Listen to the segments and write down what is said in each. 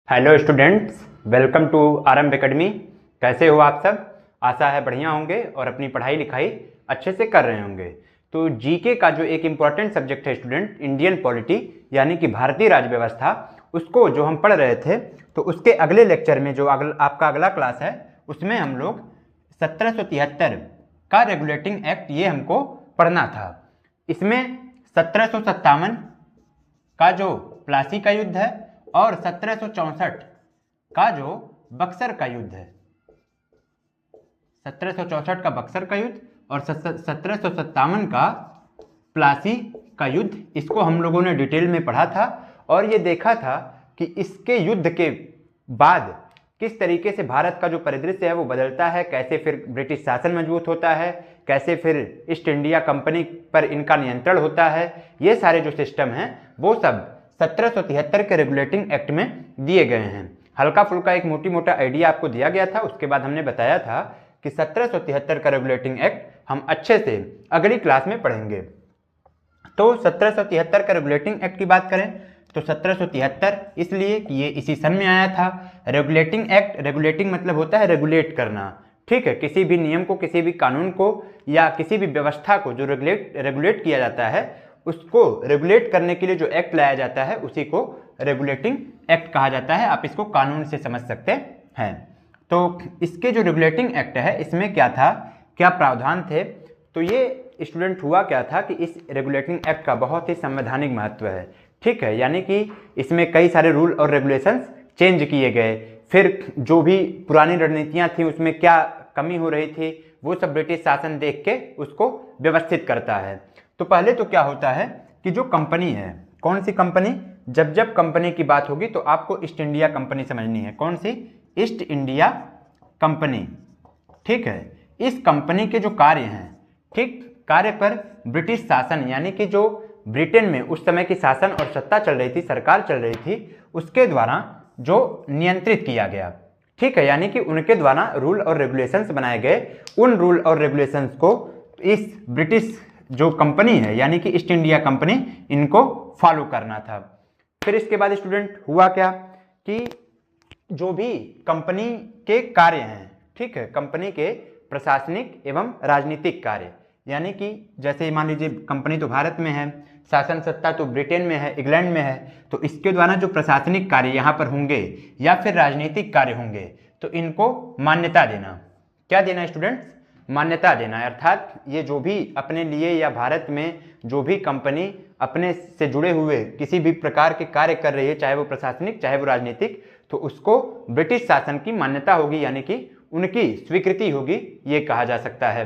Hello students, welcome to RM academy. कैसे हो आप सब? आशा है बढ़िया होंगे और अपनी पढ़ाई लिखाई अच्छे से कर रहे होंगे। तो जीके का जो एक इम्पॉर्टेंट सब्जेक्ट है स्टूडेंट, इंडियन पॉलिटी यानी कि भारतीय राज्य व्यवस्था, उसको जो हम पढ़ रहे थे, तो उसके अगले लेक्चर में जो आपका अगला क्लास है उसमें हम लोग 1773 का रेगुलेटिंग एक्ट ये हमको पढ़ना था। इसमें 1757 का जो प्लासी का युद्ध है और 1764 का जो बक्सर का युद्ध है, 1764 का बक्सर का युद्ध और 1757 का प्लासी का युद्ध, इसको हम लोगों ने डिटेल में पढ़ा था और ये देखा था कि इसके युद्ध के बाद किस तरीके से भारत का जो परिदृश्य है वो बदलता है, कैसे फिर ब्रिटिश शासन मजबूत होता है, कैसे फिर ईस्ट इंडिया कंपनी पर इनका नियंत्रण होता है। ये सारे जो सिस्टम हैं वो सब 1773 के रेगुलेटिंग एक्ट में दिए गए हैं। हल्का फुल्का एक मोटी मोटा आइडिया आपको दिया गया था, उसके बाद हमने बताया था कि 1773 का रेगुलेटिंग एक्ट हम अच्छे से अगली क्लास में पढ़ेंगे। तो 1773 का रेगुलेटिंग एक्ट की बात करें तो 1773 इसलिए कि ये इसी सन में आया था। रेगुलेटिंग एक्ट, रेगुलेटिंग मतलब होता है रेगुलेट करना, ठीक है। किसी भी नियम को, किसी भी कानून को या किसी भी व्यवस्था को जो रेगुलेट किया जाता है, उसको रेगुलेट करने के लिए जो एक्ट लाया जाता है उसी को रेगुलेटिंग एक्ट कहा जाता है। आप इसको कानून से समझ सकते हैं। तो इसके जो रेगुलेटिंग एक्ट है इसमें क्या था, क्या प्रावधान थे, तो ये स्टूडेंट हुआ क्या था कि इस रेगुलेटिंग एक्ट का बहुत ही संवैधानिक महत्व है, ठीक है। यानी कि इसमें कई सारे रूल और रेगुलेशंस चेंज किए गए, फिर जो भी पुरानी रणनीतियां थी उसमें क्या कमी हो रही थी वो सब ब्रिटिश शासन देख के उसको व्यवस्थित करता है। तो पहले तो क्या होता है कि जो कंपनी है, कौन सी कंपनी, जब कंपनी की बात होगी तो आपको ईस्ट इंडिया कंपनी समझनी है। कौन सी? ईस्ट इंडिया कंपनी, ठीक है। इस कंपनी के जो कार्य हैं, ठीक, कार्य पर ब्रिटिश शासन यानी कि जो ब्रिटेन में उस समय की शासन और सत्ता चल रही थी, सरकार चल रही थी, उसके द्वारा जो नियंत्रित किया गया, ठीक है। यानी कि उनके द्वारा रूल और रेगुलेशंस बनाए गए, उन रूल और रेगुलेशंस को इस ब्रिटिश जो कंपनी है यानी कि ईस्ट इंडिया कंपनी, इनको फॉलो करना था। फिर इसके बाद स्टूडेंट हुआ क्या कि जो भी कंपनी के कार्य हैं, ठीक है, कंपनी के प्रशासनिक एवं राजनीतिक कार्य, यानी कि जैसे मान लीजिए कंपनी तो भारत में है, शासन सत्ता तो ब्रिटेन में है, इंग्लैंड में है, तो इसके द्वारा जो प्रशासनिक कार्य यहाँ पर होंगे या फिर राजनीतिक कार्य होंगे तो इनको मान्यता देना। क्या देना स्टूडेंट्स? मान्यता देना। अर्थात ये जो भी अपने लिए या भारत में जो भी कंपनी अपने से जुड़े हुए किसी भी प्रकार के कार्य कर रही है, चाहे वो प्रशासनिक चाहे वो राजनीतिक, तो उसको ब्रिटिश शासन की मान्यता होगी, यानी कि उनकी स्वीकृति होगी, ये कहा जा सकता है।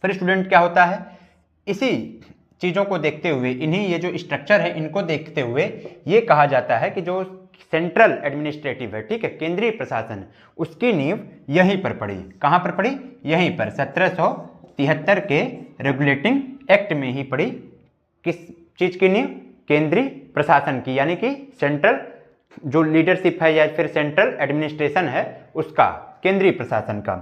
फिर स्टूडेंट क्या होता है, इसी चीज़ों को देखते हुए, इन्हीं ये जो स्ट्रक्चर है इनको देखते हुए ये कहा जाता है कि जो सेंट्रल एडमिनिस्ट्रेटिव है, ठीक है, केंद्रीय प्रशासन, उसकी नींव यहीं पर पड़ी। कहाँ पर पड़ी? यहीं पर 1773 के रेगुलेटिंग एक्ट में ही पड़ी। किस चीज़ की नींव? केंद्रीय प्रशासन की, यानी कि सेंट्रल जो लीडरशिप है या फिर सेंट्रल एडमिनिस्ट्रेशन है उसका, केंद्रीय प्रशासन का।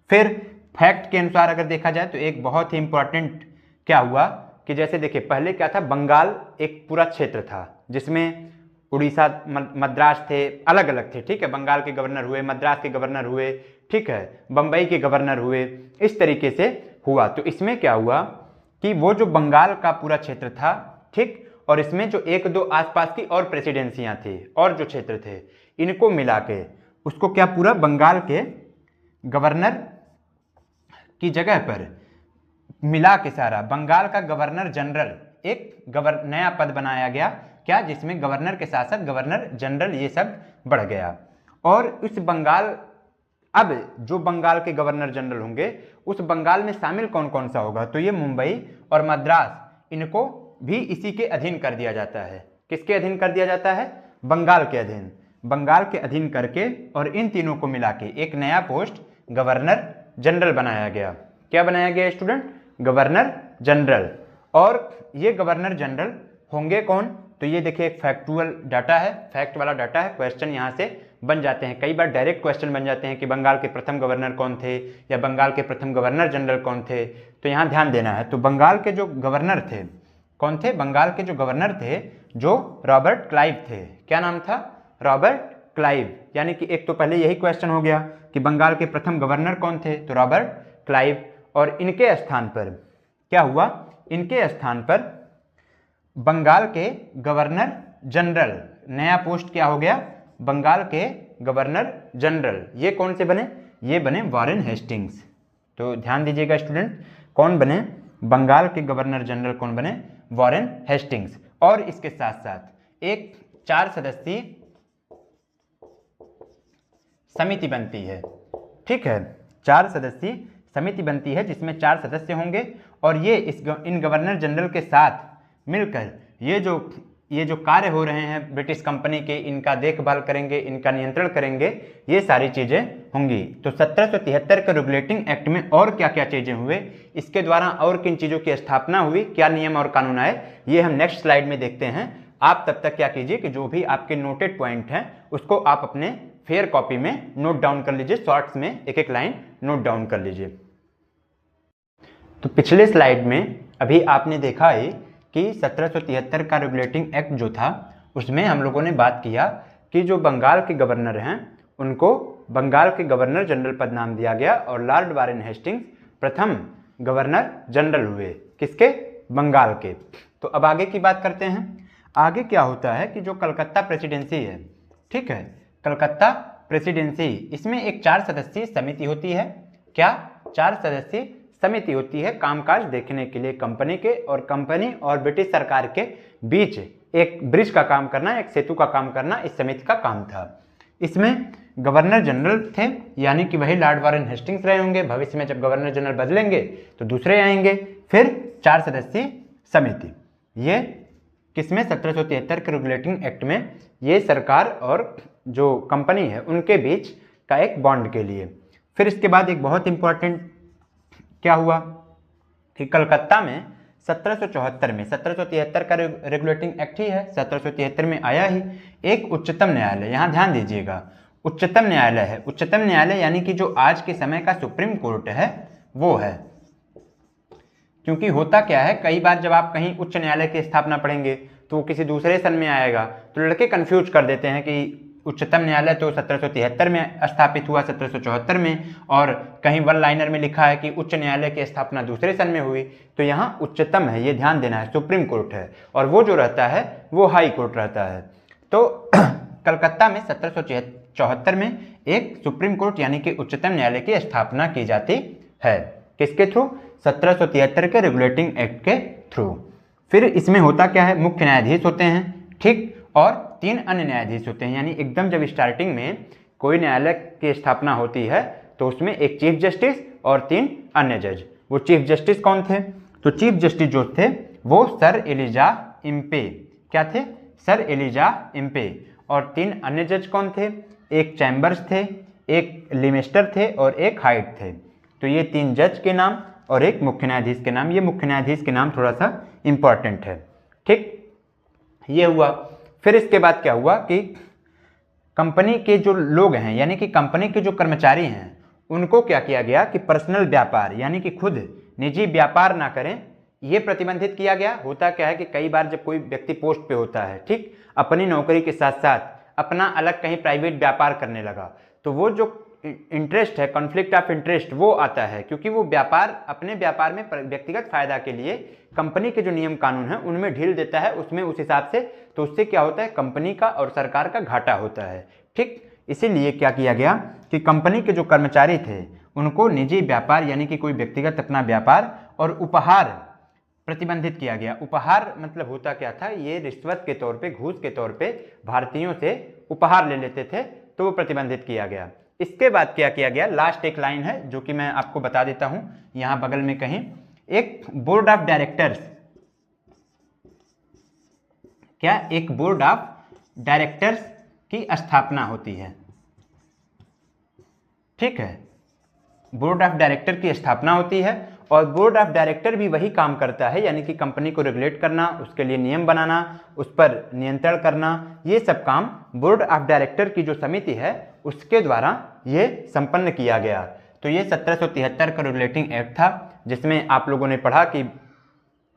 फिर फैक्ट के अनुसार अगर देखा जाए तो एक बहुत ही इंपॉर्टेंट क्या हुआ कि जैसे देखिए पहले क्या था, बंगाल एक पूरा क्षेत्र था जिसमें उड़ीसा, मद्रास थे, अलग अलग थे, ठीक है। बंगाल के गवर्नर हुए, मद्रास के गवर्नर हुए, ठीक है, बम्बई के गवर्नर हुए, इस तरीके से हुआ। तो इसमें क्या हुआ कि वो जो बंगाल का पूरा क्षेत्र था, ठीक, और इसमें जो एक दो आसपास की और प्रेसिडेंसियां थी और जो क्षेत्र थे, इनको मिला के उसको क्या पूरा बंगाल के गवर्नर की जगह पर मिला के सारा बंगाल का गवर्नर जनरल एक नया पद बनाया गया, क्या, जिसमें गवर्नर के साथ साथ गवर्नर जनरल ये सब बढ़ गया। और उस बंगाल, अब जो बंगाल के गवर्नर जनरल होंगे उस बंगाल में शामिल कौन कौन सा होगा, तो ये मुंबई और मद्रास, इनको भी इसी के अधीन कर दिया जाता है। किसके अधीन कर दिया जाता है? बंगाल के अधीन। बंगाल के अधीन करके और इन तीनों को मिला के एक नया पोस्ट गवर्नर जनरल बनाया गया। क्या बनाया गया स्टूडेंट? Governor general. और ये गवर्नर जनरल होंगे कौन, तो ये देखिए एक फैक्चुअल डाटा है, फैक्ट वाला डाटा है। क्वेश्चन यहाँ से बन जाते हैं, कई बार डायरेक्ट क्वेश्चन बन जाते हैं कि बंगाल के प्रथम गवर्नर कौन थे या बंगाल के प्रथम गवर्नर जनरल कौन थे, तो यहाँ ध्यान देना है। तो बंगाल के जो गवर्नर थे कौन थे? बंगाल के जो गवर्नर थे जो रॉबर्ट क्लाइव थे। क्या नाम था? रॉबर्ट क्लाइव, यानी कि एक तो पहले यही क्वेश्चन हो गया कि बंगाल के प्रथम गवर्नर कौन थे, तो रॉबर्ट क्लाइव। और इनके स्थान पर क्या हुआ, इनके स्थान पर बंगाल के गवर्नर जनरल, नया पोस्ट क्या हो गया, बंगाल के गवर्नर जनरल। ये कौन से बने, ये बने वॉरेन हेस्टिंग्स। तो ध्यान दीजिएगा स्टूडेंट, कौन बने, बंगाल के गवर्नर जनरल कौन बने, वॉरेन हेस्टिंग्स। और इसके साथ साथ एक 4 सदस्यीय समिति बनती है, ठीक है, 4 सदस्यीय समिति बनती है जिसमें 4 सदस्य होंगे और ये इन गवर्नर जनरल के साथ मिलकर ये जो कार्य हो रहे हैं ब्रिटिश कंपनी के, इनका देखभाल करेंगे, इनका नियंत्रण करेंगे, ये सारी चीज़ें होंगी। तो 1773 के रेगुलेटिंग एक्ट में और क्या क्या चीज़ें हुए, इसके द्वारा और किन चीज़ों की स्थापना हुई, क्या नियम और कानून आए, ये हम नेक्स्ट स्लाइड में देखते हैं। आप तब तक क्या कीजिए कि जो भी आपके नोटेड पॉइंट हैं उसको आप अपने फेयर कॉपी में नोट डाउन कर लीजिए, शॉर्ट्स में एक एक लाइन नोट डाउन कर लीजिए। तो पिछले स्लाइड में अभी आपने देखा है कि 1773 का रेगुलेटिंग एक्ट जो था उसमें हम लोगों ने बात किया कि जो बंगाल के गवर्नर हैं उनको बंगाल के गवर्नर जनरल पद नाम दिया गया और लॉर्ड वॉरेन हेस्टिंग्स प्रथम गवर्नर जनरल हुए, किसके, बंगाल के। तो अब आगे की बात करते हैं। आगे क्या होता है कि जो कलकत्ता प्रेसिडेंसी है, ठीक है, कलकत्ता प्रेसिडेंसी, इसमें एक 4 सदस्यीय समिति होती है। क्या, 4 सदस्यीय समिति होती है कामकाज देखने के लिए कंपनी के, और कंपनी और ब्रिटिश सरकार के बीच एक ब्रिज का काम करना, एक सेतु का काम करना इस समिति का काम था। इसमें गवर्नर जनरल थे, यानी कि वही लॉर्ड वॉरेन हेस्टिंग्स रहे होंगे, भविष्य में जब गवर्नर जनरल बदलेंगे तो दूसरे आएंगे। फिर 4 सदस्यीय समिति, ये किसमें, 1773 के रेगुलेटिंग एक्ट में, ये सरकार और जो कंपनी है उनके बीच का एक बॉन्ड के लिए। फिर इसके बाद एक बहुत इंपॉर्टेंट क्या हुआ कि कलकत्ता में 1774 में, 1773 का रेगुलेटिंग एक्ट ही है, 1773 में आया ही एक उच्चतम न्यायालय। यहाँ ध्यान दीजिएगा, उच्चतम न्यायालय है। उच्चतम न्यायालय यानी कि जो आज के समय का सुप्रीम कोर्ट है वो है। क्योंकि होता क्या है, कई बार जब आप कहीं उच्च न्यायालय की स्थापना पढ़ेंगे तो वो किसी दूसरे सन में आएगा, तो लड़के कंफ्यूज कर देते हैं कि उच्चतम न्यायालय तो 1773 में स्थापित हुआ, 1774 में, और कहीं वन लाइनर में लिखा है कि उच्च न्यायालय की स्थापना दूसरे सन में हुई। तो यहाँ उच्चतम है, ये ध्यान देना है, सुप्रीम कोर्ट है, और वो जो रहता है वो हाई कोर्ट रहता है। तो कलकत्ता में 1774 में एक सुप्रीम कोर्ट यानी कि उच्चतम न्यायालय की स्थापना की जाती है, किसके थ्रू, 1773 के रेगुलेटिंग एक्ट के थ्रू। फिर इसमें होता क्या है, मुख्य न्यायाधीश होते हैं, ठीक, और 3 अन्य न्यायाधीश होते हैं। यानी एकदम जब स्टार्टिंग में कोई न्यायालय की स्थापना होती है तो उसमें एक चीफ जस्टिस और 3 अन्य जज। वो चीफ जस्टिस कौन थे, तो चीफ जस्टिस जो थे वो सर एलिजा इम्पे, क्या थे, सर एलिजा इम्पे। और 3 अन्य जज कौन थे, एक चैम्बर्स थे, एक लिमेस्टर थे और एक हाइट थे। तो ये 3 जज के नाम और एक मुख्य न्यायाधीश के नाम, ये मुख्य न्यायाधीश के नाम थोड़ा सा इंपॉर्टेंट है, ठीक, ये हुआ। फिर इसके बाद क्या हुआ कि कंपनी के जो लोग हैं यानी कि कंपनी के जो कर्मचारी हैं उनको क्या किया गया कि पर्सनल व्यापार यानी कि खुद निजी व्यापार ना करें, ये प्रतिबंधित किया गया। होता क्या है कि कई बार जब कोई व्यक्ति पोस्ट पे होता है, ठीक, अपनी नौकरी के साथ साथ अपना अलग कहीं प्राइवेट व्यापार करने लगा, तो वो जो इंटरेस्ट है, कॉन्फ्लिक्ट ऑफ इंटरेस्ट, वो आता है, क्योंकि वो व्यापार अपने व्यापार में व्यक्तिगत फायदा के लिए कंपनी के जो नियम कानून हैं उनमें ढील देता है, उसमें उस हिसाब से, तो उससे क्या होता है, कंपनी का और सरकार का घाटा होता है, ठीक। इसीलिए क्या किया गया कि कंपनी के जो कर्मचारी थे उनको निजी व्यापार यानी कि कोई व्यक्तिगत अपना व्यापार और उपहार प्रतिबंधित किया गया। उपहार मतलब होता क्या था, ये रिश्वत के तौर पे, घूस के तौर पे भारतीयों से उपहार ले लेते थे, तो वो प्रतिबंधित किया गया। इसके बाद क्या किया गया, लास्ट एक लाइन है जो कि मैं आपको बता देता हूं, यहां बगल में कहीं एक बोर्ड ऑफ डायरेक्टर्स, क्या, एक बोर्ड ऑफ डायरेक्टर्स की स्थापना होती है, ठीक है, बोर्ड ऑफ डायरेक्टर की स्थापना होती है। और बोर्ड ऑफ डायरेक्टर भी वही काम करता है, यानी कि कंपनी को रेगुलेट करना, उसके लिए नियम बनाना, उस पर नियंत्रण करना, ये सब काम बोर्ड ऑफ डायरेक्टर की जो समिति है उसके द्वारा ये संपन्न किया गया। तो ये 1773 का रेगुलेटिंग एक्ट था, जिसमें आप लोगों ने पढ़ा कि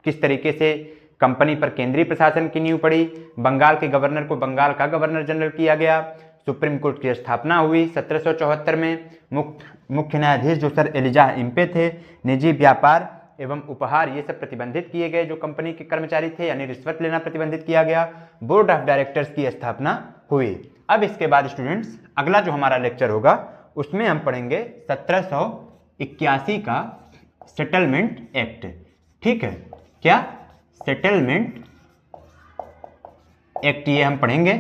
किस तरीके से कंपनी पर केंद्रीय प्रशासन की नींव पड़ी, बंगाल के गवर्नर को बंगाल का गवर्नर जनरल किया गया, सुप्रीम कोर्ट की स्थापना हुई 1774 में। मुख्य न्यायाधीश जो सर एलिजा इम्पे थे। निजी व्यापार एवं उपहार ये सब प्रतिबंधित किए गए जो कंपनी के कर्मचारी थे, यानी रिश्वत लेना प्रतिबंधित किया गया। बोर्ड ऑफ डायरेक्टर्स की स्थापना हुई। अब इसके बाद स्टूडेंट्स अगला जो हमारा लेक्चर होगा उसमें हम पढ़ेंगे 1781 का सेटलमेंट एक्ट। ठीक है, क्या सेटलमेंट एक्ट ये हम पढ़ेंगे।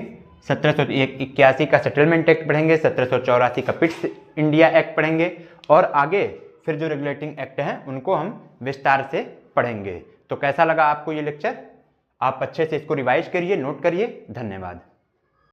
1781 का सेटलमेंट एक्ट पढ़ेंगे, 1784 का पिट्स इंडिया एक्ट पढ़ेंगे और आगे फिर जो रेगुलेटिंग एक्ट हैं उनको हम विस्तार से पढ़ेंगे। तो कैसा लगा आपको ये लेक्चर? आप अच्छे से इसको रिवाइज करिए, नोट करिए। धन्यवाद।